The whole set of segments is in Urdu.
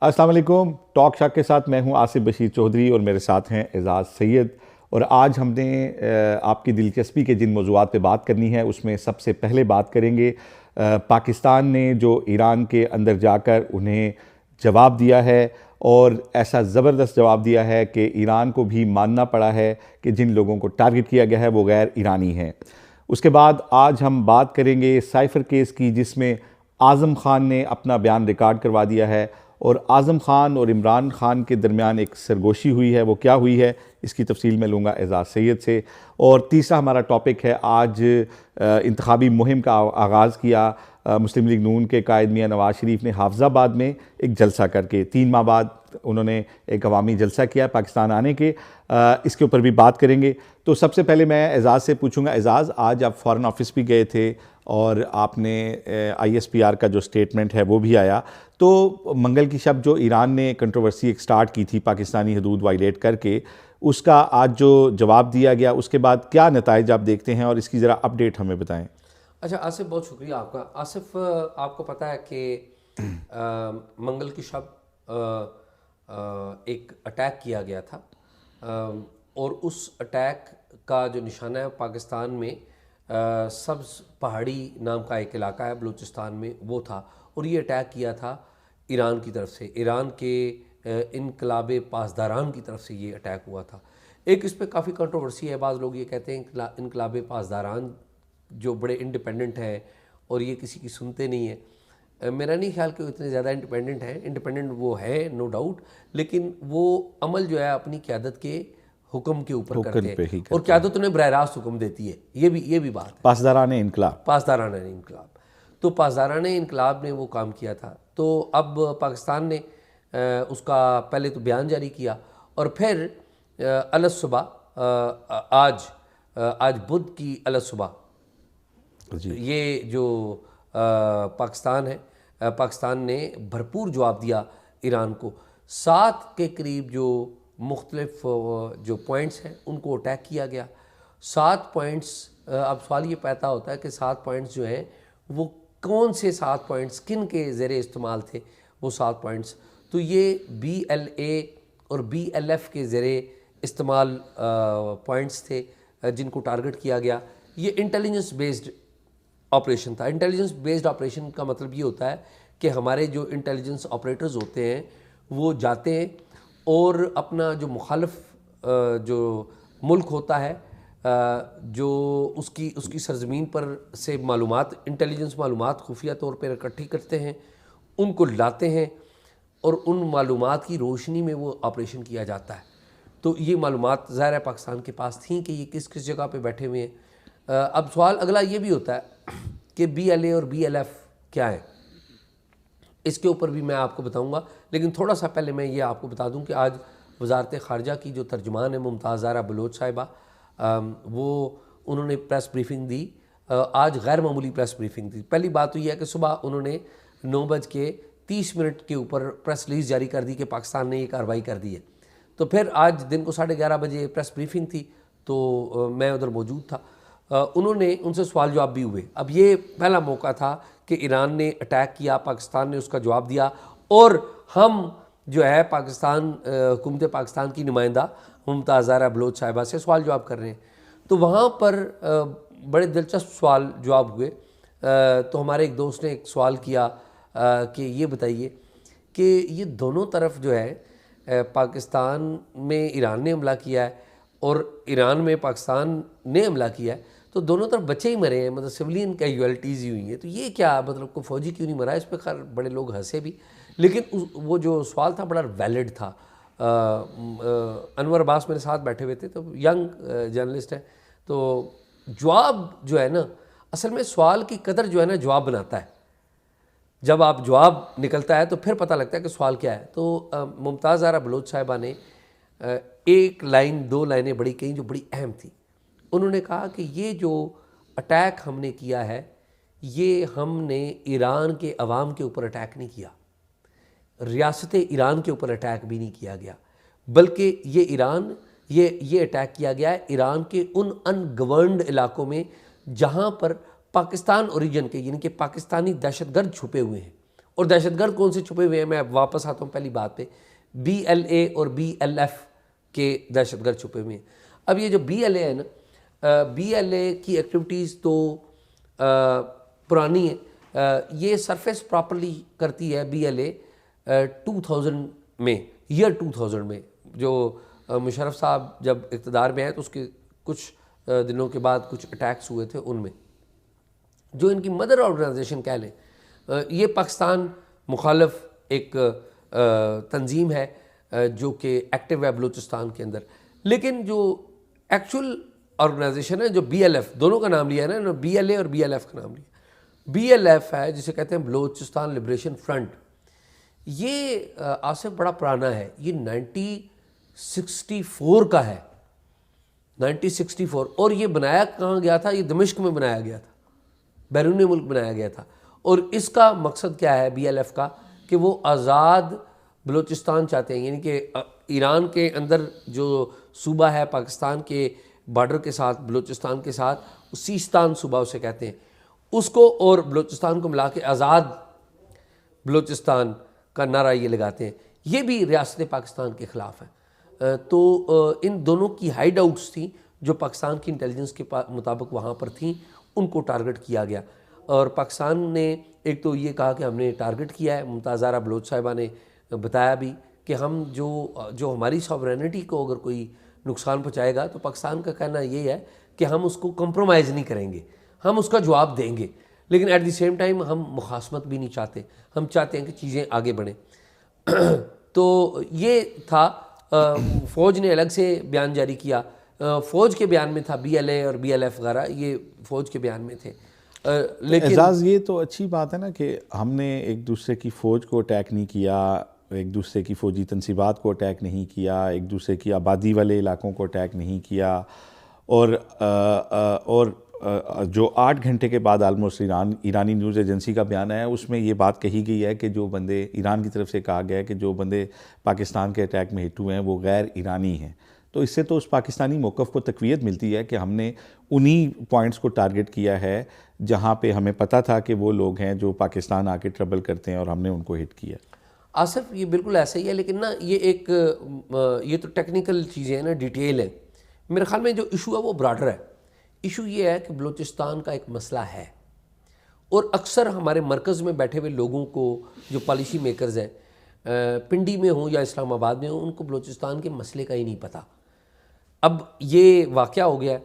السلام علیکم. ٹاک شاک کے ساتھ میں ہوں آصف بشیر چودھری اور میرے ساتھ ہیں اعزاز سید. اور آج ہم نے آپ کی دلچسپی کے جن موضوعات پہ بات کرنی ہے اس میں سب سے پہلے بات کریں گے پاکستان نے جو ایران کے اندر جا کر انہیں جواب دیا ہے، اور ایسا زبردست جواب دیا ہے کہ ایران کو بھی ماننا پڑا ہے کہ جن لوگوں کو ٹارگٹ کیا گیا ہے وہ غیر ایرانی ہیں. اس کے بعد آج ہم بات کریں گے سائفر کیس کی، جس میں اعظم خان نے اپنا بیان ریکارڈ کروا دیا ہے، اور اعظم خان اور عمران خان کے درمیان ایک سرگوشی ہوئی ہے. وہ کیا ہوئی ہے اس کی تفصیل میں لوں گا اعزاز سید سے. اور تیسرا ہمارا ٹاپک ہے، آج انتخابی مہم کا آغاز کیا مسلم لیگ نون کے قائد میاں نواز شریف نے حافظ آباد میں ایک جلسہ کر کے. 3 ماہ بعد انہوں نے ایک عوامی جلسہ کیا پاکستان آنے کے. اس کے اوپر بھی بات کریں گے. تو سب سے پہلے میں اعزاز سے پوچھوں گا، اعزاز آج آپ فارن آفس بھی گئے تھے اور آپ نے آئی ایس پی آر کا جو سٹیٹمنٹ ہے وہ بھی آیا. تو منگل کی شب جو ایران نے کنٹروورسی ایک سٹارٹ کی تھی پاکستانی حدود وائلیٹ کر کے، اس کا آج جو جواب دیا گیا اس کے بعد کیا نتائج آپ دیکھتے ہیں، اور اس کی ذرا اپڈیٹ ہمیں بتائیں. اچھا آصف، بہت شکریہ آپ کا. آصف، آپ کو پتہ ہے کہ منگل کی شب ایک اٹیک کیا گیا تھا، اور اس اٹیک کا جو نشانہ ہے پاکستان میں سبز پہاڑی نام کا ایک علاقہ ہے بلوچستان میں، وہ تھا. اور یہ اٹیک کیا تھا ایران کی طرف سے، ایران کے انقلاب پاسداران کی طرف سے یہ اٹیک ہوا تھا. ایک اس پہ کافی کنٹروورسی ہے. بعض لوگ یہ کہتے ہیں انقلاب پاسداران جو بڑے انڈیپینڈنٹ ہیں اور یہ کسی کی سنتے نہیں ہیں. میرا نہیں خیال کہ وہ اتنے زیادہ انڈیپینڈنٹ ہیں. انڈیپینڈنٹ وہ ہے نو ڈاؤٹ، لیکن وہ عمل جو ہے اپنی قیادت کے حکم کے اوپر کرتے ہیں، اور قیادت انہیں براہ راست حکم دیتی ہے. یہ بھی بات ہے. پاسدارانہ انقلاب. تو پاسدارانہ انقلاب نے وہ کام کیا تھا. تو اب پاکستان نے اس کا پہلے تو بیان جاری کیا، اور پھر الصبح آج بدھ کی الصبح یہ جو پاکستان ہے، پاکستان نے بھرپور جواب دیا ایران کو. 7 کے قریب جو مختلف جو پوائنٹس ہیں ان کو اٹیک کیا گیا. 7 پوائنٹس. اب سوال یہ پیدا ہوتا ہے کہ 7 پوائنٹس جو ہیں وہ کون سے 7 پوائنٹس کن کے زیر استعمال تھے وہ 7 پوائنٹس. تو یہ BLA اور BLF کے زیر استعمال پوائنٹس تھے جن کو ٹارگٹ کیا گیا. یہ انٹیلیجنس بیسڈ آپریشن تھا. انٹیلیجنس بیسڈ آپریشن کا مطلب یہ ہوتا ہے کہ ہمارے جو انٹیلیجنس آپریٹرز ہوتے ہیں وہ جاتے ہیں اور اپنا جو مخالف جو ملک ہوتا ہے، جو اس کی سرزمین پر سے معلومات، انٹیلیجنس معلومات خفیہ طور پر اکٹھی کرتے ہیں، ان کو لاتے ہیں، اور ان معلومات کی روشنی میں وہ آپریشن کیا جاتا ہے. تو یہ معلومات ظاہر ہے پاکستان کے پاس تھیں کہ یہ کس جگہ پہ بیٹھے ہوئے ہیں. اب سوال اگلا یہ بھی ہوتا ہے کہ BLA اور BLF کیا ہے. اس کے اوپر بھی میں آپ کو بتاؤں گا، لیکن تھوڑا سا پہلے میں یہ آپ کو بتا دوں کہ آج وزارت خارجہ کی جو ترجمان ہے ممتاز زہرا بلوچ صاحبہ، انہوں نے پریس بریفنگ دی. آج غیر معمولی پریس بریفنگ دی. پہلی بات تو یہ ہے کہ صبح انہوں نے 9:30 کے اوپر پریس ریلیز جاری کر دی کہ پاکستان نے یہ کارروائی کر دی ہے. تو پھر آج دن کو 11:30 بجے پریس بریفنگ تھی، تو میں ادھر موجود تھا. انہوں نے ان سے سوال جواب بھی ہوئے. اب یہ پہلا موقع تھا کہ ایران نے اٹیک کیا، پاکستان نے اس کا جواب دیا، اور ہم جو ہے حکومت پاکستان کی نمائندہ ممتاز زہرا بلوچ صاحبہ سے سوال جواب کر رہے ہیں. تو وہاں پر بڑے دلچسپ سوال جواب ہوئے. تو ہمارے ایک دوست نے ایک سوال کیا کہ یہ بتائیے کہ یہ دونوں طرف جو ہے پاکستان میں ایران نے حملہ کیا ہے اور ایران میں پاکستان نے حملہ کیا ہے، تو دونوں طرف بچے ہی مرے ہیں، مطلب سویلین کیجویلٹیز ہی ہوئی ہیں. تو یہ کیا مطلب کوئی فوجی کیوں نہیں مرا؟ اس پہ خیر بڑے لوگ ہنسے بھی، لیکن وہ جو سوال تھا بڑا ویلڈ تھا. انور عباس میرے ساتھ بیٹھے ہوئے تھے، تو ینگ جرنلسٹ ہیں. تو جواب جو ہے نا، اصل میں سوال کی قدر جو ہے نا جواب بناتا ہے. جب آپ جواب نکلتا ہے تو پھر پتہ لگتا ہے کہ سوال کیا ہے. تو ممتاز زہرا بلوچ صاحبہ نے 1 لائن 2 لائنیں بڑی کہیں جو بڑی اہم تھی. انہوں نے کہا کہ یہ جو اٹیک ہم نے کیا ہے، یہ ہم نے ایران کے عوام کے اوپر اٹیک نہیں کیا، ریاست ایران کے اوپر اٹیک بھی نہیں کیا گیا، بلکہ یہ اٹیک کیا گیا ہے ایران کے ان ان گورنڈ علاقوں میں جہاں پر پاکستان اوریجن کے، یعنی کہ پاکستانی دہشت گرد چھپے ہوئے ہیں. اور دہشت گرد کون سے چھپے ہوئے ہیں؟ میں واپس آتا ہوں پہلی بات پہ، BLA اور BLF کے دہشت گرد چھپے ہوئے ہیں۔ اب یہ جو BLA ہے نا، BLA کی ایکٹیویٹیز تو پرانی ہے، یہ سرفیس پراپرلی کرتی ہے BLA 2000 میں، ایئر 2000 میں، جو مشرف صاحب جب اقتدار میں آئے تو اس کے کچھ دنوں کے بعد کچھ اٹیکس ہوئے تھے، ان میں جو ان کی مدر آرگنائزیشن کہہ لیں، یہ پاکستان مخالف ایک تنظیم ہے جو کہ ایکٹیو ہے بلوچستان کے اندر، لیکن جو ایکچول آرگنائزیشن ہے جو BLF، دونوں کا نام لیا ہے نا، BLA اور BLF کا نام لیا، BLF ہے جسے کہتے ہیں بلوچستان لبریشن فرنٹ، یہ آصف بڑا پرانا ہے، یہ 1964 کا ہے، 1964، اور یہ بنایا کہاں گیا تھا؟ یہ دمشق میں بنایا گیا تھا، بیرون ملک بنایا گیا تھا، اور اس کا مقصد کیا ہے BLF کا؟ کہ وہ آزاد بلوچستان چاہتے ہیں، یعنی کہ ایران کے اندر جو صوبہ ہے پاکستان کے بارڈر کے ساتھ، بلوچستان کے ساتھ، سیستان صوبہ اسے کہتے ہیں، اس کو اور بلوچستان کو ملا کے آزاد بلوچستان کا نعرہ یہ لگاتے ہیں، یہ بھی ریاست پاکستان کے خلاف ہے۔ تو ان دونوں کی ہائیڈ آؤٹس تھیں جو پاکستان کی انٹیلیجنس کے مطابق وہاں پر تھیں، ان کو ٹارگٹ کیا گیا، اور پاکستان نے ایک تو یہ کہا کہ ہم نے ٹارگٹ کیا ہے، ممتاز زہرا بلوچ صاحبہ نے بتایا بھی کہ ہم جو ہماری سوورینٹی کو اگر کوئی نقصان پہنچائے گا تو پاکستان کا کہنا یہ ہے کہ ہم اس کو کمپرومائز نہیں کریں گے، ہم اس کا جواب دیں گے، لیکن ایٹ دی سیم ٹائم ہم مخاصمت بھی نہیں چاہتے، ہم چاہتے ہیں کہ چیزیں آگے بڑھیں۔ تو یہ تھا، فوج نے الگ سے بیان جاری کیا، فوج کے بیان میں تھا BLA اور BLF وغیرہ، یہ فوج کے بیان میں تھے، لیکن اعزاز یہ تو اچھی بات ہے نا کہ ہم نے ایک دوسرے کی فوج کو اٹیک نہیں کیا، ایک دوسرے کی فوجی تنصیبات کو اٹیک نہیں کیا، ایک دوسرے کی آبادی والے علاقوں کو اٹیک نہیں کیا، اور جو 8 گھنٹے کے بعد آلموسٹ ایرانی نیوز ایجنسی کا بیان ہے، اس میں یہ بات کہی گئی ہے کہ جو بندے ایران کی طرف سے کہا گیا ہے کہ جو بندے پاکستان کے اٹیک میں ہٹ ہوئے ہیں وہ غیر ایرانی ہیں، تو اس سے تو اس پاکستانی موقف کو تقویت ملتی ہے کہ ہم نے انہی پوائنٹس کو ٹارگٹ کیا ہے جہاں پہ ہمیں پتہ تھا کہ وہ لوگ ہیں جو پاکستان آ کے ٹربل کرتے ہیں، اور ہم نے ان کو ہٹ کیا۔ آصف یہ بالکل ایسا ہی ہے، لیکن نا یہ تو ٹیکنیکل چیزیں ہیں نا، ڈیٹیل ہے، میرے خیال میں جو ایشو ہے وہ براڈر ہے۔ ایشو یہ ہے کہ بلوچستان کا ایک مسئلہ ہے، اور اکثر ہمارے مرکز میں بیٹھے ہوئے لوگوں کو، جو پالیسی میکرز ہیں، پنڈی میں ہوں یا اسلام آباد میں ہوں، ان کو بلوچستان کے مسئلے کا ہی نہیں پتہ۔ اب یہ واقعہ ہو گیا ہے،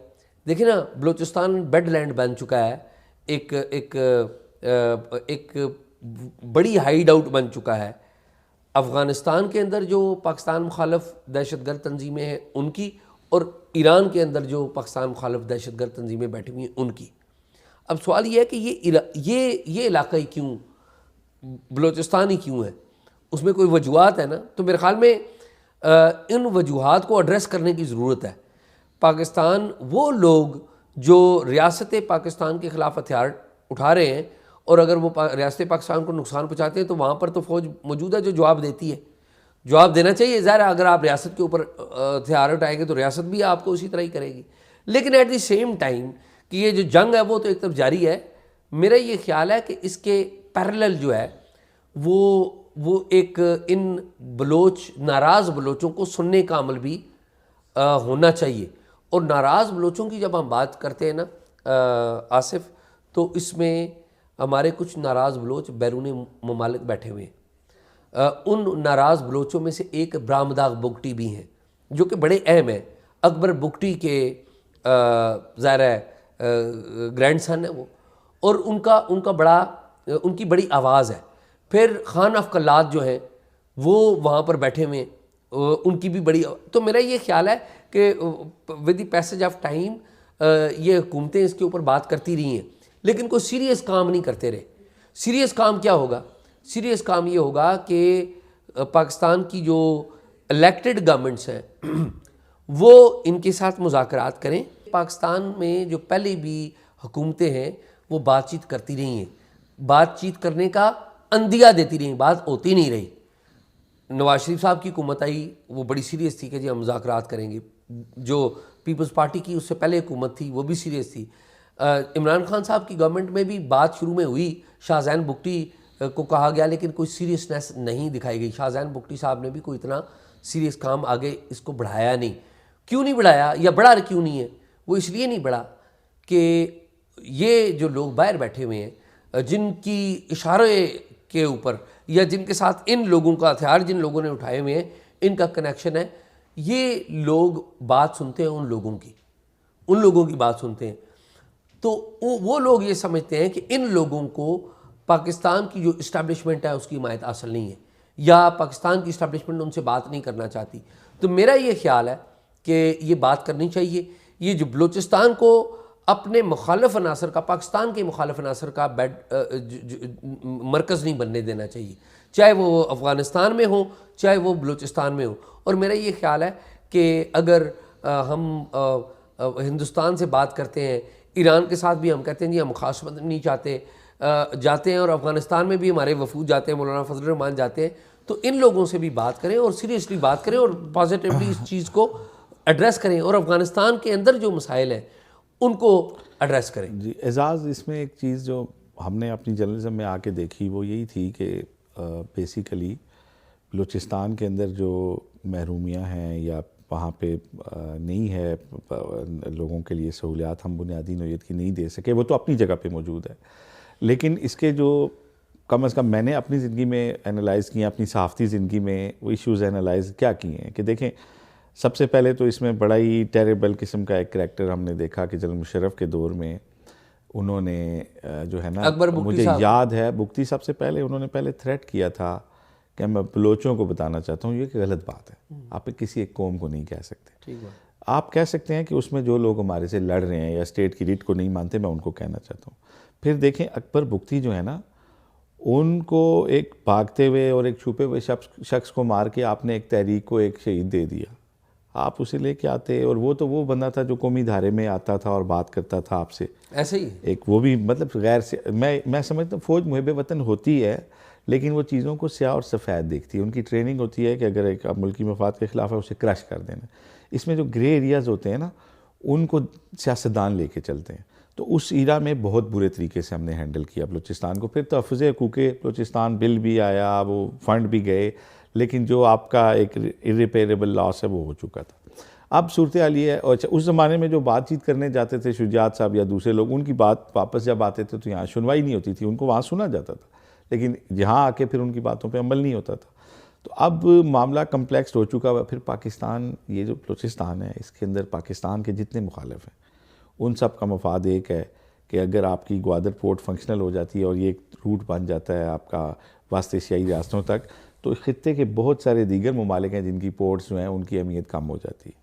دیکھیں نا، بلوچستان بیڈ لینڈ بن چکا ہے، ایک بڑی ہائیڈ آؤٹ بن چکا ہے افغانستان کے اندر جو پاکستان مخالف دہشت گرد تنظیمیں ہیں ان کی، اور ایران کے اندر جو پاکستان مخالف دہشت گرد تنظیمیں بیٹھی ہوئی ہیں ان کی۔ اب سوال یہ ہے کہ یہ علاقہ ہی کیوں بلوچستان ہی کیوں ہے؟ اس میں کوئی وجوہات ہے نا، تو میرے خیال میں ان وجوہات کو ایڈریس کرنے کی ضرورت ہے۔ پاکستان، وہ لوگ جو ریاست پاکستان کے خلاف ہتھیار اٹھا رہے ہیں، اور اگر وہ ریاست پاکستان کو نقصان پہنچاتے ہیں تو وہاں پر تو فوج موجود ہے جو جواب دیتی ہے، جواب دینا چاہیے، ظاہر ہے اگر آپ ریاست کے اوپر ہتھیار اٹھائیں گے تو ریاست بھی آپ کو اسی طرح ہی کرے گی، لیکن ایٹ دی سیم ٹائم کہ یہ جو جنگ ہے وہ تو ایک طرف جاری ہے، میرا یہ خیال ہے کہ اس کے پیرلل جو ہے وہ ایک ان ناراض بلوچوں کو سننے کا عمل بھی ہونا چاہیے، اور ناراض بلوچوں کی جب ہم بات کرتے ہیں نا آصف، تو اس میں ہمارے کچھ ناراض بلوچ بیرون ممالک بیٹھے ہوئے ہیں، ان ناراض بلوچوں میں سے ایک برامداغ بگٹی بھی ہیں جو کہ بڑے اہم ہیں، اکبر بگٹی کے ظاہر ہے گرینڈ سن ہے وہ، اور ان کی بڑی آواز ہے۔ پھر خان افقلات جو ہیں وہ وہاں پر بیٹھے ہوئے ہیں، ان کی بھی بڑی، تو میرا یہ خیال ہے کہ with the passage of time یہ حکومتیں اس کے اوپر بات کرتی رہی ہیں، لیکن کوئی سیریس کام نہیں کرتے رہے۔ سیریس کام کیا ہوگا؟ سیریس کام یہ ہوگا کہ پاکستان کی جو الیکٹڈ گورنمنٹس ہیں وہ ان کے ساتھ مذاکرات کریں۔ پاکستان میں جو پہلے بھی حکومتیں ہیں وہ بات چیت کرتی رہی ہیں، بات چیت کرنے کا اندیہ دیتی رہی، بات ہوتی نہیں رہی۔ نواز شریف صاحب کی حکومت آئی، وہ بڑی سیریس تھی کہ جی ہم مذاکرات کریں گے، جو پیپلز پارٹی کی اس سے پہلے حکومت تھی وہ بھی سیریس تھی۔ عمران خان صاحب کی گورنمنٹ میں بھی بات شروع میں ہوئی، شاہ زین بگٹی کو کہا گیا لیکن کوئی سیریسنیس نہیں دکھائی گئی. شاہ زین بگٹی صاحب نے بھی کوئی اتنا سیریس کام آگے اس کو بڑھایا نہیں. کیوں نہیں بڑھایا یا بڑھا کیوں نہیں ہے؟ وہ اس لیے نہیں بڑھا کہ یہ جو لوگ باہر بیٹھے ہوئے ہیں جن کی اشارے کے اوپر یا جن کے ساتھ ان لوگوں کا ہتھیار جن لوگوں نے اٹھائے ہوئے ہیں ان کا کنیکشن ہے، یہ لوگ بات سنتے ہیں ان لوگوں کی بات سنتے ہیں. تو وہ لوگ یہ سمجھتے ہیں کہ ان لوگوں کو پاکستان کی جو اسٹیبلشمنٹ ہے اس کی حمایت حاصل نہیں ہے یا پاکستان کی اسٹیبلشمنٹ ان سے بات نہیں کرنا چاہتی. تو میرا یہ خیال ہے کہ یہ بات کرنی چاہیے. یہ جو بلوچستان کو اپنے مخالف عناصر کا، پاکستان کے مخالف عناصر کا مرکز نہیں بننے دینا چاہیے، چاہے وہ افغانستان میں ہوں چاہے وہ بلوچستان میں ہوں. اور میرا یہ خیال ہے کہ اگر ہم ہندوستان سے بات کرتے ہیں، ایران کے ساتھ بھی ہم کہتے ہیں جی ہم مخاصمت نہیں چاہتے، جاتے ہیں اور افغانستان میں بھی ہمارے وفود جاتے ہیں، مولانا فضل الرحمان جاتے ہیں، تو ان لوگوں سے بھی بات کریں اور سیریسلی بات کریں اور پازیٹیولی اس چیز کو ایڈریس کریں اور افغانستان کے اندر جو مسائل ہیں ان کو ایڈریس کریں. جی اعزاز، اس میں ایک چیز جو ہم نے اپنی جرنلزم میں آ کے دیکھی وہ یہی تھی کہ بیسیکلی بلوچستان کے اندر جو محرومیاں ہیں یا وہاں پہ نہیں ہے لوگوں کے لیے سہولیات ہم بنیادی نوعیت کی نہیں دے سکے، وہ تو اپنی جگہ پہ موجود ہے. لیکن اس کے جو کم از کم میں نے اپنی زندگی میں انالائز کیا، اپنی صحافتی زندگی میں وہ ایشوز انالائز کیا کیے ہیں کہ دیکھیں، سب سے پہلے تو اس میں بڑا ہی ٹیریبل قسم کا ایک کریکٹر ہم نے دیکھا کہ جنرل مشرف کے دور میں انہوں نے جو ہے نا، مجھے یاد ہے بگٹی سب سے پہلے انہوں نے پہلے تھریٹ کیا تھا کہ میں بلوچوں کو بتانا چاہتا ہوں یہ کہ غلط بات ہے، آپ کسی ایک قوم کو نہیں کہہ سکتے. آپ کہہ سکتے ہیں کہ اس میں جو لوگ ہمارے سے لڑ رہے ہیں یا اسٹیٹ کی ریٹ کو نہیں مانتے میں ان کو کہنا چاہتا ہوں. پھر دیکھیں اکبر بگٹی جو ہے نا، ان کو ایک بھاگتے ہوئے اور ایک چھپے ہوئے شخص کو مار کے آپ نے ایک تحریک کو ایک شہید دے دیا. آپ اسے لے کے آتے اور وہ تو وہ بندہ تھا جو قومی دھارے میں آتا تھا اور بات کرتا تھا آپ سے ایسے ہی ایک، وہ بھی مطلب غیر سے میں سمجھتا ہوں فوج محب وطن ہوتی ہے لیکن وہ چیزوں کو سیاہ اور سفید دیکھتی ہے. ان کی ٹریننگ ہوتی ہے کہ اگر ایک ملکی مفاد کے خلاف ہے اسے کرش کر دینا. اس میں جو گرے ایریاز ہوتے ہیں نا ان کو سیاستدان لے کے چلتے ہیں. تو اس ایرا میں بہت برے طریقے سے ہم نے ہینڈل کیا بلوچستان کو. پھر تحفظ حقوق بلوچستان بل بھی آیا، وہ فنڈ بھی گئے، لیکن جو آپ کا ایک irreparable لاس ہے وہ ہو چکا تھا. اب صورتحال یہ ہے، اور اس زمانے میں جو بات چیت کرنے جاتے تھے شجاعت صاحب یا دوسرے لوگ، ان کی بات واپس جب آتے تھے تو یہاں سنوائی نہیں ہوتی تھی، ان کو وہاں سنا جاتا تھا لیکن یہاں آ کے پھر ان کی باتوں پہ عمل نہیں ہوتا تھا. تو اب معاملہ کمپلیکس ہو چکا ہوا. پھر پاکستان، یہ جو بلوچستان ہے اس کے اندر پاکستان کے جتنے مخالف ہیں ان سب کا مفاد ایک ہے کہ اگر آپ کی گوادر پورٹ فنکشنل ہو جاتی ہے اور یہ ایک روٹ بن جاتا ہے آپ کا وسط ایشیائی ریاستوں تک، تو خطے کے بہت سارے دیگر ممالک ہیں جن کی پورٹس جو ہیں ان کی اہمیت کم ہو جاتی ہے.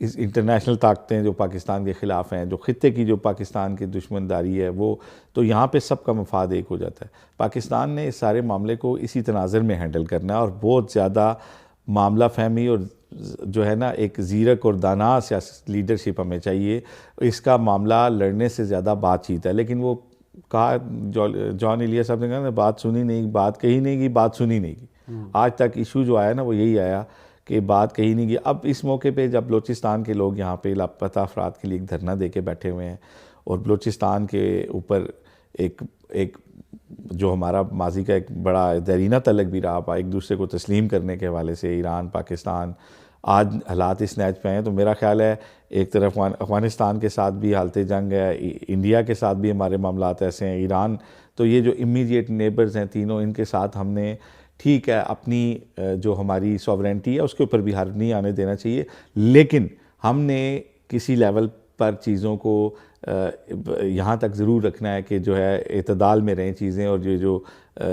اس انٹرنیشنل طاقتیں جو پاکستان کے خلاف ہیں، جو خطے کی جو پاکستان کی دشمنداری ہے، وہ تو یہاں پہ سب کا مفاد ایک ہو جاتا ہے. پاکستان نے اس سارے معاملے کو اسی تناظر میں ہینڈل کرنا ہے اور بہت زیادہ معاملہ فہمی اور جو ہے نا ایک زیرک اور دانا سیاسی لیڈرشپ ہمیں چاہیے. اس کا معاملہ لڑنے سے زیادہ بات چیت ہے. لیکن وہ کہا جان ایلیا صاحب نے کہا نا، بات سنی نہیں، بات کہی نہیں گی، بات سنی نہیں گی. آج تک ایشو جو آیا نا وہ یہی آیا کہ بات کہی نہیں گئی. اب اس موقع پہ جب بلوچستان کے لوگ یہاں پہ لاپتہ افراد کے لیے ایک دھرنا دے کے بیٹھے ہوئے ہیں اور بلوچستان کے اوپر ایک جو ہمارا ماضی کا ایک بڑا دیرینہ تعلق بھی رہا، ایک دوسرے کو تسلیم کرنے کے حوالے سے ایران پاکستان، آج حالات اس نیچ پہ ہیں. تو میرا خیال ہے ایک طرف افغانستان کے ساتھ بھی حالت جنگ ہے، انڈیا کے ساتھ بھی ہمارے معاملات ایسے ہیں، ایران، تو یہ جو امیڈیٹ نیبرز ہیں تینوں، ان کے ساتھ ہم نے ٹھیک ہے اپنی جو ہماری سوورینٹی ہے اس کے اوپر بھی حرف نہیں آنے دینا چاہیے، لیکن ہم نے کسی لیول پر چیزوں کو یہاں تک ضرور رکھنا ہے کہ جو ہے اعتدال میں رہیں چیزیں، اور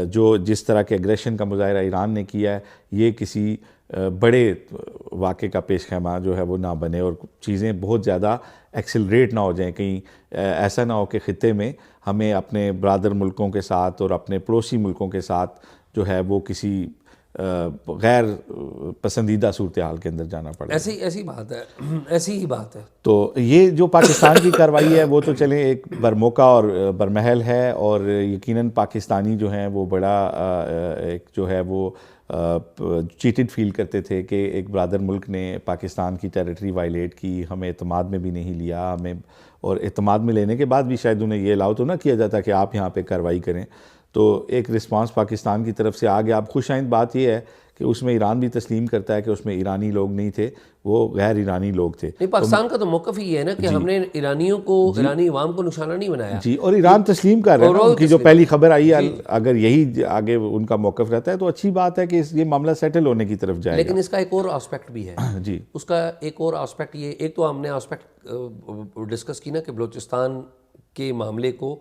جو جس طرح کے اگریشن کا مظاہرہ ایران نے کیا ہے یہ کسی بڑے واقعے کا پیش خیمہ جو ہے وہ نہ بنے اور چیزیں بہت زیادہ ایکسلریٹ نہ ہو جائیں. کہیں ایسا نہ ہو کہ خطے میں ہمیں اپنے برادر ملکوں کے ساتھ اور اپنے پڑوسی ملکوں کے ساتھ جو ہے وہ کسی غیر پسندیدہ صورتحال کے اندر جانا پڑے. ایسی بات ہے. تو یہ جو پاکستان کی کارروائی ہے وہ تو چلیں ایک برموقع اور برمحل ہے، اور یقیناً پاکستانی جو ہیں وہ بڑا ایک جو ہے وہ چیٹڈ فیل کرتے تھے کہ ایک برادر ملک نے پاکستان کی ٹیریٹری وائلیٹ کی، ہمیں اعتماد میں بھی نہیں لیا، ہمیں اور اعتماد میں لینے کے بعد بھی شاید انہیں یہ الاؤ تو نہ کیا جاتا کہ آپ یہاں پہ کارروائی کریں. تو ایک رسپانس پاکستان کی طرف سے آ گیا. اب خوش آئند بات یہ ہے کہ اس میں ایران بھی تسلیم کرتا ہے کہ اس میں ایرانی لوگ نہیں تھے, وہ غیر ایرانی لوگ تھے. نہیں, پاکستان کا تو موقف ہی ہے نا کہ ہم نے ایرانیوں کو, ایرانی عوام کو نشانہ نہیں بنایا. جی, اور ایران تسلیم کر رہا ہے نا, ان کی جو پہلی خبر آئی ہے, اگر یہی آگے ان کا موقف رہتا ہے تو اچھی بات ہے کہ یہ معاملہ سیٹل ہونے کی طرف جائے گا. لیکن اس کا ایک اور آسپیکٹ بھی ہے. جی, اس کا ایک اور آسپیکٹ یہ, ایک تو ہم نے آسپیکٹ ڈسکس کی نا کہ بلوچستان کے معاملے کو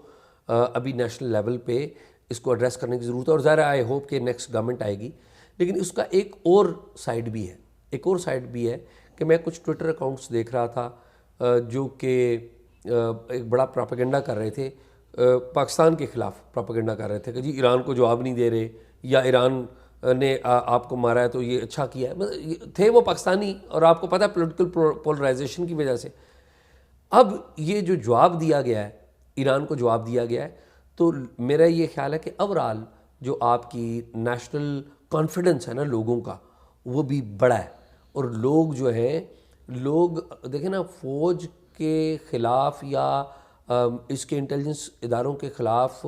ابھی نیشنل لیول پہ اس کو ایڈریس کرنے کی ضرورت ہے, اور ظاہر ہے آئی ہوپ کہ نیکسٹ گورنمنٹ آئے گی. لیکن اس کا ایک اور سائڈ بھی ہے, ایک اور سائڈ بھی ہے کہ میں کچھ ٹویٹر اکاؤنٹس دیکھ رہا تھا جو کہ ایک بڑا پراپیگنڈا کر رہے تھے, پاکستان کے خلاف پراپیگنڈا کر رہے تھے کہ جی ایران کو جواب نہیں دے رہے, یا ایران نے آپ کو مارا ہے تو یہ اچھا کیا ہے. تھے وہ پاکستانی, اور آپ کو پتہ ہے پولیٹیکل پولرائزیشن کی وجہ سے. اب یہ جو جواب دیا گیا ہے, ایران کو جواب دیا گیا ہے, تو میرا یہ خیال ہے کہ اوورآل جو آپ کی نیشنل کانفیڈنس ہے نا لوگوں کا, وہ بھی بڑا ہے. اور لوگ جو ہیں, لوگ دیکھیں نا, فوج کے خلاف یا اس کے انٹیلیجنس اداروں کے خلاف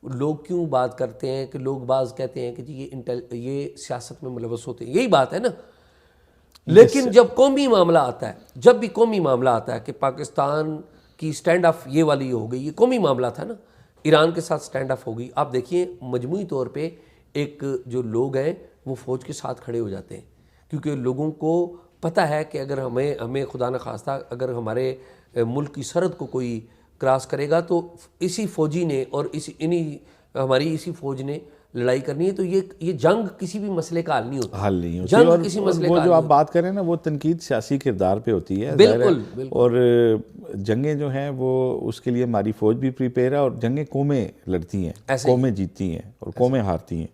لوگ کیوں بات کرتے ہیں کہ لوگ بعض کہتے ہیں کہ جی یہ سیاست میں ملوث ہوتے ہیں, یہی بات ہے نا. لیکن جب قومی معاملہ آتا ہے, جب بھی قومی معاملہ آتا ہے کہ پاکستان کی سٹینڈ آف یہ والی ہو گئی, یہ قومی معاملہ تھا نا, ایران کے ساتھ سٹینڈ آف ہو گئی. آپ دیکھیے مجموعی طور پہ ایک جو لوگ ہیں وہ فوج کے ساتھ کھڑے ہو جاتے ہیں, کیونکہ لوگوں کو پتہ ہے کہ اگر ہمیں خدا نخواستہ اگر ہمارے ملک کی سرحد کو کوئی کراس کرے گا تو اسی فوجی نے اور ہماری اسی فوج نے لڑائی کرنی ہے. تو یہ جنگ کسی بھی مسئلے کا حل نہیں ہوتا, جنگ کسی مسئلے کا وہ جو آپ بات کر رہے ہیں نا, وہ تنقید سیاسی کردار پہ ہوتی ہے. بالکل, اور جنگیں جو ہیں وہ اس کے لیے ہماری فوج بھی پریپیئر ہے, اور جنگیں قومیں لڑتی ہیں, قومیں جیتتی ہیں اور قومیں ہارتی ہیں.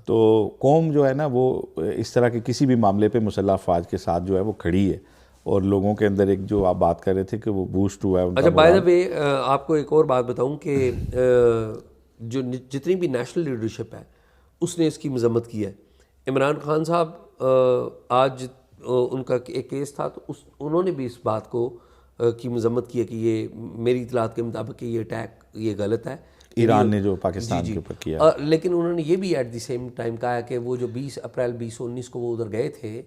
تو قوم جو ہے نا وہ اس طرح کے کسی بھی معاملے پہ مسلح افواج کے ساتھ جو ہے وہ کھڑی ہے, اور لوگوں کے اندر ایک جو آپ بات کر رہے تھے کہ وہ بوسٹ ہوا ہے. اچھا, بائی دا وے آپ کو ایک اور بات بتاؤں کہ جو جتنی بھی نیشنل لیڈرشپ ہے اس نے اس کی مذمت کی ہے. عمران خان صاحب آج ان کا ایک کیس تھا, تو انہوں نے بھی اس بات کو کی مذمت کی ہے کہ یہ میری اطلاعات کے مطابق کہ یہ اٹیک یہ غلط ہے, ایران نے جو پاکستان کے اوپر کیا. لیکن انہوں نے یہ بھی ایٹ دی سیم ٹائم کہا ہے کہ وہ جو 20 اپریل 2019 کو وہ ادھر گئے تھے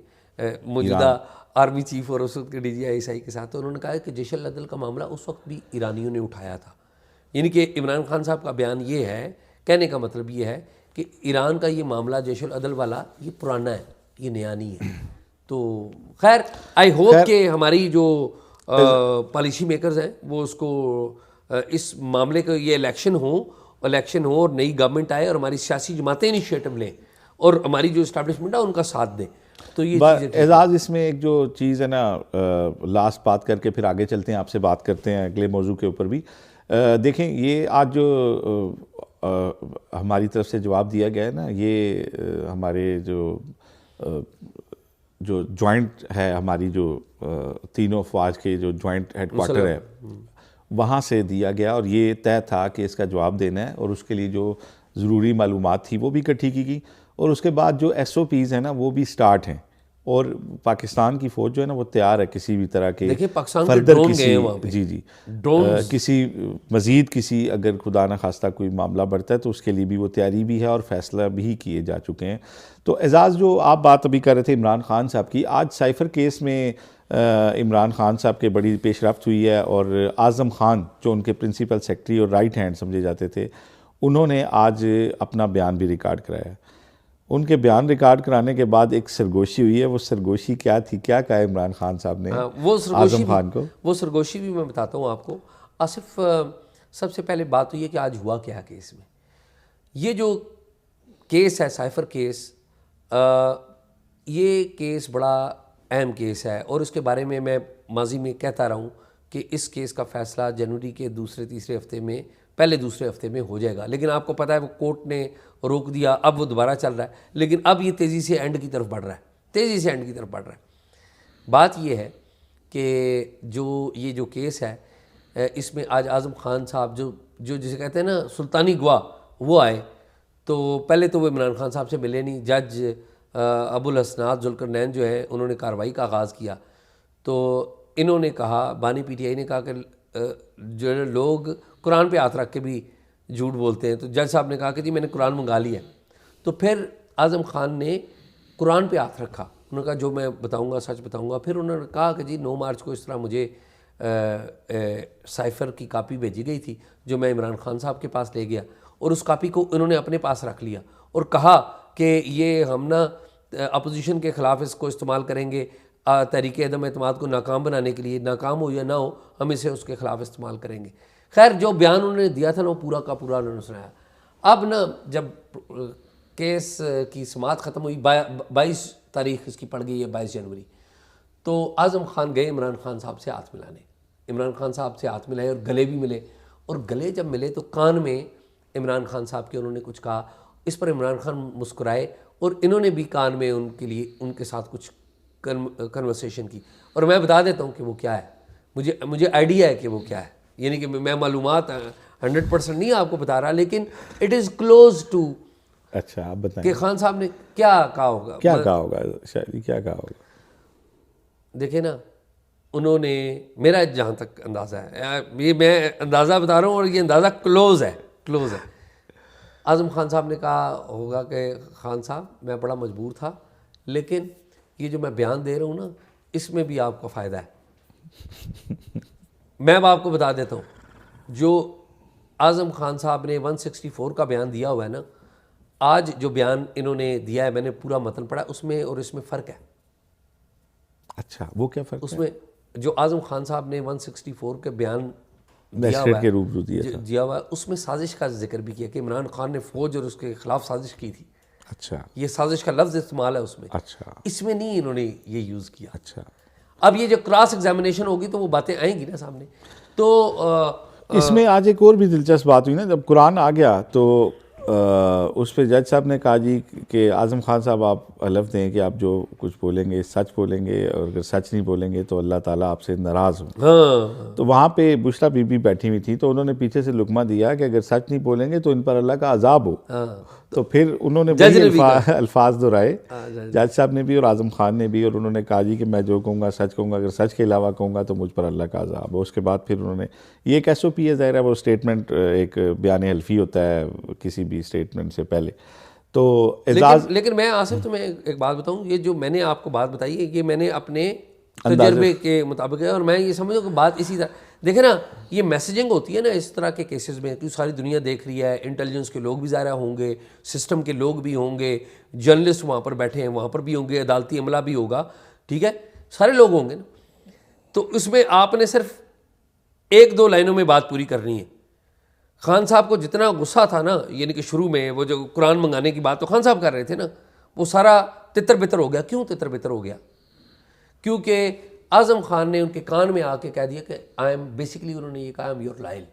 موجودہ آرمی چیف اور اس وقت کے ڈی جی آئی کے ساتھ, تو انہوں نے کہا کہ جیش العدل کا معاملہ اس وقت بھی ایرانیوں نے اٹھایا تھا. یعنی کہ عمران خان صاحب کا بیان یہ ہے, کہنے کا مطلب یہ ہے کہ ایران کا یہ معاملہ جیش العدل والا یہ پرانا ہے, یہ نیا نہیں ہے. تو خیر آئی ہوپ کہ ہماری جو پالیسی میکرز ہیں وہ اس کو اس معاملے کا یہ الیکشن ہو اور نئی گورنمنٹ آئے اور ہماری سیاسی جماعتیں انیشیٹو لیں اور ہماری جو اسٹیبلشمنٹ ہے ان کا ساتھ دیں. تو یہ اعزاز, اس میں ایک جو چیز ہے نا, لاسٹ بات کر کے پھر آگے چلتے ہیں, آپ سے بات کرتے ہیں اگلے موضوع کے اوپر بھی. دیکھیں یہ آج جو ہماری طرف سے جواب دیا گیا ہے نا, یہ ہمارے جو جوائنٹ ہے, ہماری جو تینوں افواج کے جو جوائنٹ ہیڈ کوارٹر ہے وہاں سے دیا گیا, اور یہ طے تھا کہ اس کا جواب دینا ہے, اور اس کے لیے جو ضروری معلومات تھی وہ بھی اکٹھی کی گئی, اور اس کے بعد جو ایس او پیز ہیں نا وہ بھی سٹارٹ ہیں, اور پاکستان کی فوج جو ہے نا وہ تیار ہے کسی بھی طرح کے فردر کسی مزید کسی اگر خدا نخواستہ کوئی معاملہ بڑھتا ہے تو اس کے لیے بھی وہ تیاری بھی ہے, اور فیصلہ بھی کیے جا چکے ہیں. تو اعزاز, جو آپ بات ابھی کر رہے تھے عمران خان صاحب کی, آج سائفر کیس میں عمران خان صاحب کے بڑی پیش رفت ہوئی ہے, اور اعظم خان جو ان کے پرنسپل سیکرٹری اور رائٹ ہینڈ سمجھے جاتے تھے, انہوں نے آج اپنا بیان بھی ریکارڈ کرایا. ان کے بیان ریکارڈ کرانے کے بعد ایک سرگوشی ہوئی ہے. وہ سرگوشی کیا تھی, کیا کہا عمران خان صاحب نے اعظم خان کو؟ وہ سرگوشی بھی میں بتاتا ہوں آپ کو. آصف, سب سے پہلے بات ہوئی ہے کہ آج ہوا کیا کیس میں. یہ جو کیس ہے سائفر کیس, یہ کیس بڑا اہم کیس ہے, اور اس کے بارے میں ماضی میں کہتا رہا ہوں کہ اس کیس کا فیصلہ جنوری کے دوسرے ہفتے میں, پہلے دوسرے ہفتے میں ہو جائے گا. لیکن آپ کو پتہ ہے وہ کورٹ نے روک دیا, اب وہ دوبارہ چل رہا ہے, لیکن اب یہ تیزی سے اینڈ کی طرف بڑھ رہا ہے, بات یہ ہے کہ یہ جو کیس ہے اس میں آج اعظم خان صاحب جو جسے کہتے ہیں نا سلطانی گواہ, وہ آئے. تو پہلے تو وہ عمران خان صاحب سے ملے نہیں. جج ابو الحسنات ذوالقرنین جو ہے انہوں نے کارروائی کا آغاز کیا, تو انہوں نے کہا, بانی پی ٹی آئی نے کہا کہ جو لوگ قرآن پہ ہاتھ رکھ کے بھی جھوٹ بولتے ہیں. تو جج صاحب نے کہا کہ جی میں نے قرآن منگا لیا ہے. تو پھر اعظم خان نے قرآن پہ ہاتھ رکھا. انہوں نے کہا جو میں بتاؤں گا سچ بتاؤں گا. پھر انہوں نے کہا کہ جی 9 مارچ کو اس طرح مجھے سائفر کی کاپی بھیجی گئی تھی جو میں عمران خان صاحب کے پاس لے گیا, اور اس کاپی کو انہوں نے اپنے پاس رکھ لیا اور کہا کہ یہ ہم نا اپوزیشن کے خلاف اس کو استعمال کریں گے تحریک عدم اعتماد کو ناکام بنانے کے لیے. ناکام ہو یا نہ ہو ہم اسے اس کے خلاف استعمال کریں گے. خیر جو بیان انہوں نے دیا تھا نا وہ پورا کا پورا انہوں نے سنایا. اب نا جب کیس کی سماعت ختم ہوئی 22 تاریخ اس کی پڑ گئی ہے 22 جنوری, تو اعظم خان گئے عمران خان صاحب سے ہاتھ ملانے. عمران خان صاحب سے ہاتھ ملائے اور گلے بھی ملے, اور گلے جب ملے تو کان میں عمران خان صاحب کے انہوں نے کچھ کہا. اس پر عمران خان مسکرائے اور انہوں نے بھی کان میں ان کے لیے ان کے ساتھ کچھ کنورسیشن کی. اور میں بتا دیتا ہوں کہ وہ کیا ہے, مجھے آئیڈیا ہے کہ وہ کیا ہے, یعنی کہ میں معلومات 100% نہیں آپ کو بتا رہا, لیکن اٹ از کلوز ٹو. اچھا آپ بتائیں کہ خان صاحب نے کیا کہا ہوگا. کیا کہا ہوگا شاید کیا کہا ہوگا. دیکھیں نا انہوں نے, میرا جہاں تک اندازہ ہے, یہ میں اندازہ بتا رہا ہوں اور یہ اندازہ کلوز ہے. اعظم خان صاحب نے کہا ہوگا کہ خان صاحب میں بڑا مجبور تھا, لیکن یہ جو میں بیان دے رہا ہوں نا اس میں بھی آپ کو فائدہ ہے. میں اب آپ کو بتا دیتا ہوں, جو اعظم خان صاحب نے 164 کا بیان دیا ہوا ہے نا, آج جو بیان انہوں نے دیا ہے میں نے پورا متن پڑھا, اس میں اور اس میں فرق ہے. اچھا وہ کیا فرق اس میں جو اعظم خان صاحب نے 164 کے بیان میجسٹریٹ کے روبرو دیا ہوا ہے, اس میں سازش کا ذکر بھی کیا کہ عمران خان نے فوج اور اس کے خلاف سازش کی تھی. اچھا یہ سازش کا لفظ استعمال ہے اس میں. اچھا اس میں نہیں انہوں نے یہ یوز کیا. اچھا اب یہ جو کراس ایگزامینیشن ہوگی تو وہ باتیں آئیں گی نا سامنے. تو اس میں آج ایک اور بھی دلچسپ بات ہوئی نا, جب قرآن آ گیا تو اس پہ جج صاحب نے کہا جی کہ اعظم خان صاحب آپ حلف دیں کہ آپ جو کچھ بولیں گے سچ بولیں گے, اور اگر سچ نہیں بولیں گے تو اللہ تعالیٰ آپ سے ناراض ہوں. تو وہاں پہ بشریٰ بی بی بیٹھی ہوئی تھی, تو انہوں نے پیچھے سے لقمہ دیا کہ اگر سچ نہیں بولیں گے تو ان پر اللہ کا عذاب ہو. تو پھر انہوں نے وہی الفاظ دہرائے جج صاحب نے بھی اور اعظم خان نے بھی, اور انہوں نے کہا جی کہ میں جو کہوں گا سچ کہوں گا, اگر سچ کے علاوہ کہوں گا تو مجھ پر اللہ کا عذاب ہو. اس کے بعد پھر انہوں نے یہ ایک ایس او پی ہے, ظاہر ہے وہ اسٹیٹمنٹ ایک بیان حلفی ہوتا ہے کسی بھی اسٹیٹمنٹ سے پہلے. تو اعزاز لیکن میں آصف تمہیں ایک بات بتاؤں, یہ جو میں نے آپ کو بات بتائی ہے یہ میں نے اپنے تجربے کے مطابق ہے, اور میں یہ سمجھوں کہ بات اسی طرح دیکھیں نا, یہ میسیجنگ ہوتی ہے نا اس طرح کے کیسز میں, کیونکہ ساری دنیا دیکھ رہی ہے, انٹیلیجنس کے لوگ بھی ظاہر ہوں گے, سسٹم کے لوگ بھی ہوں گے, جرنلسٹ وہاں پر بیٹھے ہیں وہاں پر بھی ہوں گے, عدالتی عملہ بھی ہوگا, ٹھیک ہے, سارے لوگ ہوں گے نا. تو اس میں آپ نے صرف 1-2 لائنوں میں بات پوری کرنی ہے. خان صاحب کو جتنا غصہ تھا نا, یعنی کہ شروع میں وہ جو قرآن منگانے کی بات تو خان صاحب کر رہے تھے نا, وہ سارا تتر بتر ہو گیا. کیوں تتر بتر ہو گیا؟ کیونکہ اعظم خان نے ان کے کان میں آ کے کہہ دیا کہ آئی ایم بیسکلی, انہوں نے یہ کہا آئی ایم یور لائل,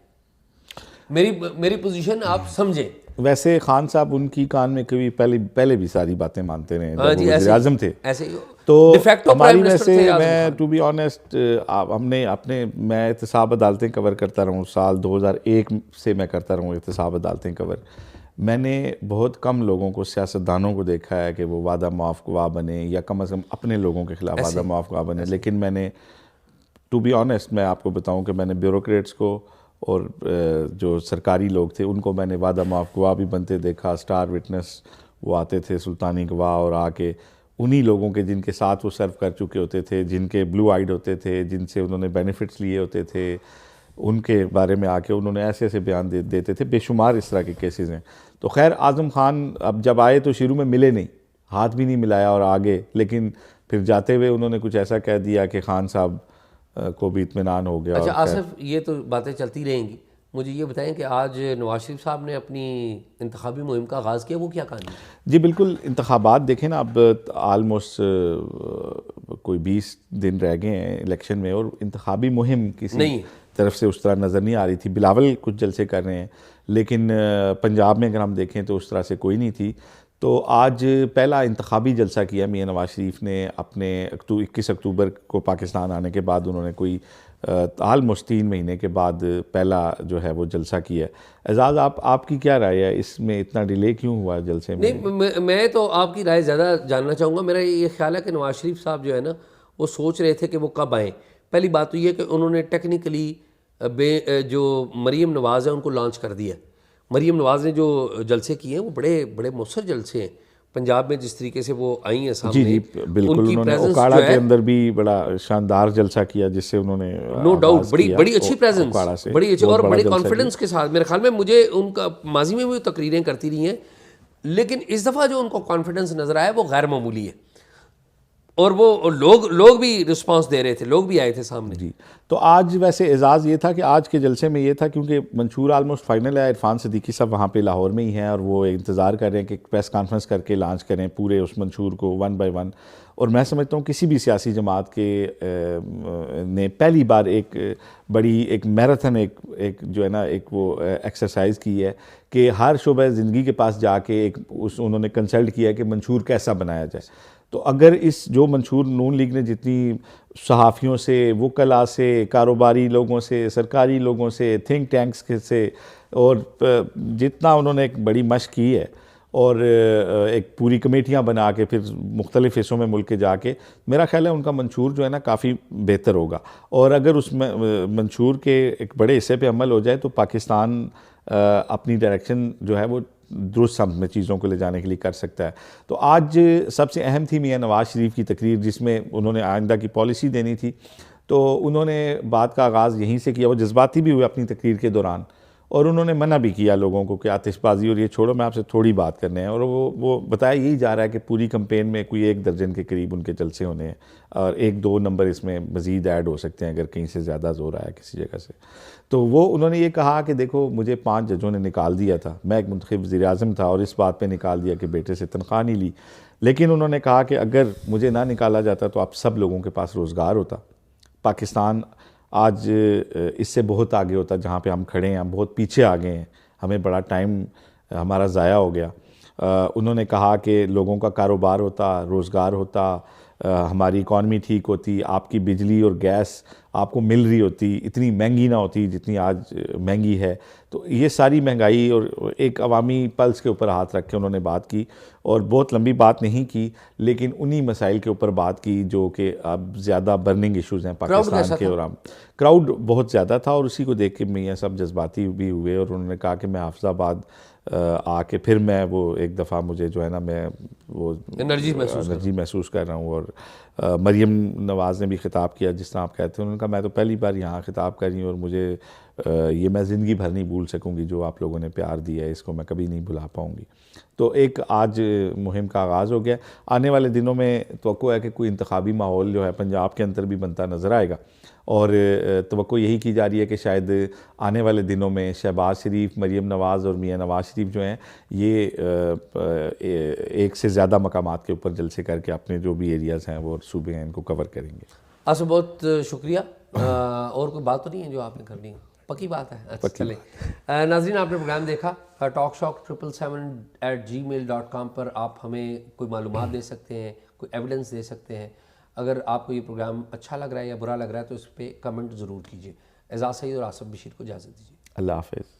میری پوزیشن آپ سمجھیں. ویسے خان صاحب ان کی کان میں کبھی پہلے بھی ساری باتیں مانتے رہے, جب وہ وزیر اعظم تھے ایسے ہی. تو ہماری ویسے میں ٹو بی آنیسٹ ہم نے میں احتساب عدالتیں کور کرتا رہا ہوں, سال 2001 سے میں کرتا رہا ہوں احتساب عدالتیں کور. میں نے بہت کم لوگوں کو, سیاستدانوں کو دیکھا ہے کہ وہ وعدہ معاف گواہ بنے, یا کم از کم اپنے لوگوں کے خلاف وعدہ معاف گواہ بنے. لیکن میں نے ٹو بی آنیسٹ میں آپ کو بتاؤں کہ میں نے بیوروکریٹس کو اور جو سرکاری لوگ تھے ان کو میں نے وعدہ معاف گواہ بھی بنتے دیکھا. اسٹار وٹنس وہ آتے تھے سلطانی گواہ, اور آ کے انہی لوگوں کے جن کے ساتھ وہ سرو کر چکے ہوتے تھے, جن کے بلو آئیڈ ہوتے تھے, جن سے انہوں نے بینیفٹس لیے ہوتے تھے, ان کے بارے میں آ کے انہوں نے ایسے ایسے بیان دیتے تھے. بے شمار اس طرح کے کیسز ہیں. تو خیر اعظم خان اب جب آئے تو شروع میں ملے نہیں, ہاتھ بھی نہیں ملایا اور آگے, لیکن پھر جاتے ہوئے انہوں نے کچھ ایسا کہہ دیا کہ خان صاحب کو بھی اطمینان ہو گیا. اچھا آصف, یہ تو باتیں چلتی رہیں گی, مجھے یہ بتائیں کہ آج نواز شریف صاحب نے اپنی انتخابی مہم کا آغاز کیا, وہ کیا کہانی ہے؟ جی بالکل, انتخابات دیکھیں نا اب آلموسٹ کوئی 20 دن رہ گئے ہیں الیکشن میں, اور انتخابی مہم کسی طرف سے اس طرح نظر نہیں آ رہی تھی. بلاول کچھ جلسے کر رہے ہیں, لیکن پنجاب میں اگر ہم دیکھیں تو اس طرح سے کوئی نہیں تھی. تو آج پہلا انتخابی جلسہ کیا میاں نواز شریف نے اپنے 21 اکتوبر کو پاکستان آنے کے بعد. انہوں نے کوئی آلموسٹ 3 مہینے کے بعد پہلا جو ہے وہ جلسہ کیا ہے. اعزاز آپ کی کیا رائے ہے اس میں, اتنا ڈیلے کیوں ہوا جلسے میں؟ نہیں, میں تو آپ کی رائے زیادہ جاننا چاہوں گا. میرا یہ خیال ہے کہ نواز شریف صاحب جو ہے نا وہ سوچ رہے تھے کہ وہ کب آئیں. پہلی بات تو یہ کہ انہوں نے ٹیکنیکلی جو مریم نواز ہے ان کو لانچ کر دیا. مریم نواز نے جو جلسے کیے ہیں وہ بڑے بڑے مؤثر جلسے ہیں. پنجاب میں جس طریقے سے وہ آئی ہیں سامنے, جی بالکل, ان کی انہوں نے presence اوکاڑا جو کے ہے اندر بھی بڑا شاندار جلسہ کیا جس سے انہوں نے نو ڈاؤٹ آغاز کیا. بڑی اچھی اوکاڑا پریزنس, سے بڑی اچھی بہت اور بڑا بڑے جلسہ کانفیڈنس کے ساتھ. میرے خیال میں مجھے ان کا ماضی میں بھی تقریریں کرتی رہی ہیں, لیکن اس دفعہ جو ان کو کانفیڈنس نظر آیا وہ غیر معمولی ہے, اور وہ لوگ بھی رسپانس دے رہے تھے, لوگ بھی آئے تھے سامنے. جی. تو آج ویسے اعزاز یہ تھا کہ آج کے جلسے میں یہ تھا کیونکہ منشور آلموسٹ فائنل ہے, عرفان صدیقی صاحب وہاں پہ لاہور میں ہی ہیں اور وہ انتظار کر رہے ہیں کہ پریس کانفرنس کر کے لانچ کریں پورے اس منشور کو ون بائی ون. اور میں سمجھتا ہوں کسی بھی سیاسی جماعت کے نے پہلی بار ایک بڑی ایک میراتھن ایک جو ہے نا ایک وہ ایکسرسائز کی ہے کہ ہر شعبہ زندگی کے پاس جا کے انہوں نے کنسلٹ کیا کہ منشور کیسا بنایا جائے. تو اگر اس جو منشور نون لیگ نے جتنی صحافیوں سے, وکلاء سے, کاروباری لوگوں سے, سرکاری لوگوں سے, تھنک ٹینکس سے, اور جتنا انہوں نے ایک بڑی مشق کی ہے اور ایک پوری کمیٹیاں بنا کے پھر مختلف حصوں میں ملک کے جا کے, میرا خیال ہے ان کا منشور جو ہے نا کافی بہتر ہوگا. اور اگر اس منشور کے ایک بڑے حصے پہ عمل ہو جائے تو پاکستان اپنی ڈائریکشن جو ہے وہ درست سمت میں چیزوں کو لے جانے کے لیے کر سکتا ہے. تو آج سب سے اہم تھی میاں نواز شریف کی تقریر جس میں انہوں نے آئندہ کی پالیسی دینی تھی. تو انہوں نے بات کا آغاز یہیں سے کیا, وہ جذباتی بھی ہوئے اپنی تقریر کے دوران, اور انہوں نے منع بھی کیا لوگوں کو کہ آتش بازی اور یہ چھوڑو, میں آپ سے تھوڑی بات کرنے ہیں. اور وہ بتایا یہی جا رہا ہے کہ پوری کمپین میں کوئی 1 درجن کے قریب ان کے جلسے ہونے ہیں, اور 1-2 نمبر اس میں مزید ایڈ ہو سکتے ہیں اگر کہیں سے زیادہ زور آیا کسی جگہ سے. تو انہوں نے یہ کہا کہ دیکھو مجھے 5 ججوں نے نکال دیا تھا, میں ایک منتخب وزیر اعظم تھا اور اس بات پہ نکال دیا کہ بیٹے سے تنخواہ نہیں لی, لیکن انہوں نے کہا کہ اگر مجھے نہ نکالا جاتا تو آپ سب لوگوں کے پاس روزگار ہوتا, پاکستان آج اس سے بہت آگے ہوتا جہاں پہ ہم کھڑے ہیں. ہم بہت پیچھے آ گئے ہیں, ہمیں بڑا ٹائم ہمارا ضائع ہو گیا. انہوں نے کہا کہ لوگوں کا کاروبار ہوتا, روزگار ہوتا, ہماری اکانومی ٹھیک ہوتی, آپ کی بجلی اور گیس آپ کو مل رہی ہوتی, اتنی مہنگی نہ ہوتی جتنی آج مہنگی ہے. تو یہ ساری مہنگائی اور ایک عوامی پلس کے اوپر ہاتھ رکھ کے انہوں نے بات کی, اور بہت لمبی بات نہیں کی لیکن انہی مسائل کے اوپر بات کی جو کہ اب زیادہ برننگ ایشوز ہیں پاکستان کے. اور کراؤڈ بہت زیادہ تھا, اور اسی کو دیکھ کے میاں سب جذباتی بھی ہوئے, اور انہوں نے کہا کہ میں حافظ آباد آ کے پھر میں وہ ایک دفعہ مجھے جو ہے نا میں وہ انرجی محسوس کر رہا ہوں. اور مریم نواز نے بھی خطاب کیا جس طرح آپ کہتے ہیں, انہوں نے کہا میں تو پہلی بار یہاں خطاب کر رہی ہوں اور مجھے یہ میں زندگی بھر نہیں بھول سکوں گی, جو آپ لوگوں نے پیار دیا ہے اس کو میں کبھی نہیں بھلا پاؤں گی. تو ایک آج مہم کا آغاز ہو گیا. آنے والے دنوں میں توقع ہے کہ کوئی انتخابی ماحول جو ہے پنجاب کے اندر بھی بنتا نظر آئے گا, اور توقع یہی کی جا رہی ہے کہ شاید آنے والے دنوں میں شہباز شریف, مریم نواز اور میاں نواز شریف جو ہیں یہ 1 سے زیادہ مقامات کے اوپر جلسے کر کے اپنے جو بھی ایریاز ہیں وہ صوبے ہیں ان کو کور کریں گے. آپ سے بہت شکریہ. اور کوئی بات تو نہیں ہے جو آپ نے کرنی ہے؟ پکی بات ہے. اچھا چلیں ناظرین, آپ نے پروگرام دیکھا. ٹاک شاک 777@gmail.com پر آپ ہمیں کوئی معلومات دے سکتے ہیں, کوئی ایویڈنس دے سکتے ہیں. اگر آپ کو یہ پروگرام اچھا لگ رہا ہے یا برا لگ رہا ہے تو اس پہ کمنٹ ضرور کیجیے. اعزاز سعید اور آصف بشیر کو اجازت دیجیے. اللہ حافظ.